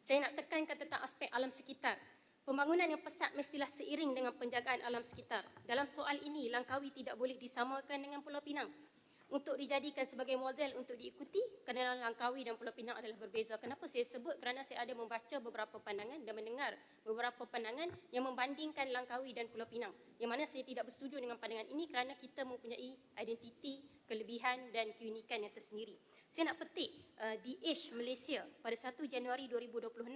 Saya nak tekankan tentang aspek alam sekitar. Pembangunan yang pesat mestilah seiring dengan penjagaan alam sekitar. Dalam soal ini, Langkawi tidak boleh disamakan dengan Pulau Pinang untuk dijadikan sebagai model untuk diikuti kerana Langkawi dan Pulau Pinang adalah berbeza. Kenapa saya sebut? Kerana saya ada membaca beberapa pandangan dan mendengar beberapa pandangan yang membandingkan Langkawi dan Pulau Pinang. Yang mana saya tidak bersetuju dengan pandangan ini kerana kita mempunyai identiti, kelebihan dan keunikan yang tersendiri. Saya nak petik The Age Malaysia pada 1 Januari 2026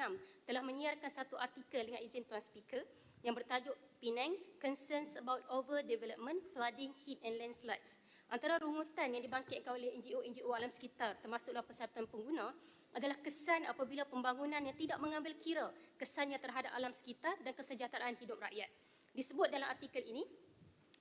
telah menyiarkan satu artikel dengan izin Tuan Speaker yang bertajuk Penang Concerns About Overdevelopment, Flooding, Heat and Landslides. Antara rungutan yang dibangkitkan oleh NGO alam sekitar termasuklah Persatuan Pengguna adalah kesan apabila pembangunan yang tidak mengambil kira kesannya terhadap alam sekitar dan kesejahteraan hidup rakyat. Disebut dalam artikel ini,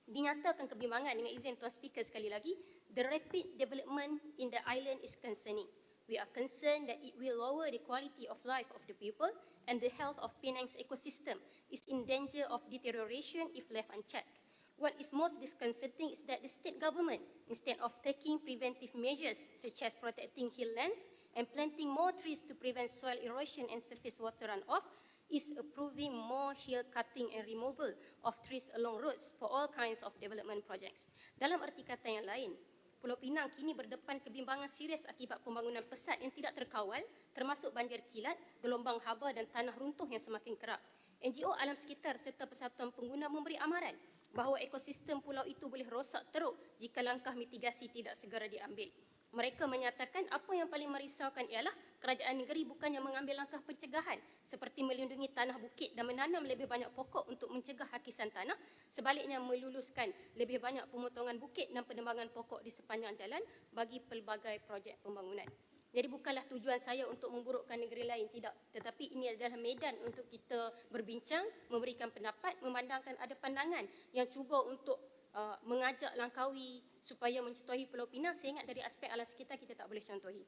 dinyatakan kebimbangan dengan izin Tuan Speaker sekali lagi, the rapid development in the island is concerning. We are concerned that it will lower the quality of life of the people and the health of Penang's ecosystem is in danger of deterioration if left unchecked. What is most disconcerting is that the state government, instead of taking preventive measures such as protecting hilllands and planting more trees to prevent soil erosion and surface water runoff, is approving more hill cutting and removal of trees along roads for all kinds of development projects. Dalam erti kata yang lain, Pulau Pinang kini berdepan kebimbangan serius akibat pembangunan pesat yang tidak terkawal, termasuk banjir kilat, gelombang haba dan tanah runtuh yang semakin kerap. NGO alam sekitar serta Persatuan Pengguna memberi amaran bahawa ekosistem pulau itu boleh rosak teruk jika langkah mitigasi tidak segera diambil. Mereka menyatakan apa yang paling merisaukan ialah kerajaan negeri bukannya mengambil langkah pencegahan seperti melindungi tanah bukit dan menanam lebih banyak pokok untuk mencegah hakisan tanah, sebaliknya meluluskan lebih banyak pemotongan bukit dan penebangan pokok di sepanjang jalan bagi pelbagai projek pembangunan. Jadi bukanlah tujuan saya untuk memburukkan negeri lain, tidak. Tetapi ini adalah medan untuk kita berbincang, memberikan pendapat, memandangkan ada pandangan yang cuba untuk mengajak Langkawi supaya mencontohi Pulau Pinang. Saya ingat dari aspek alam sekitar kita tak boleh contohi.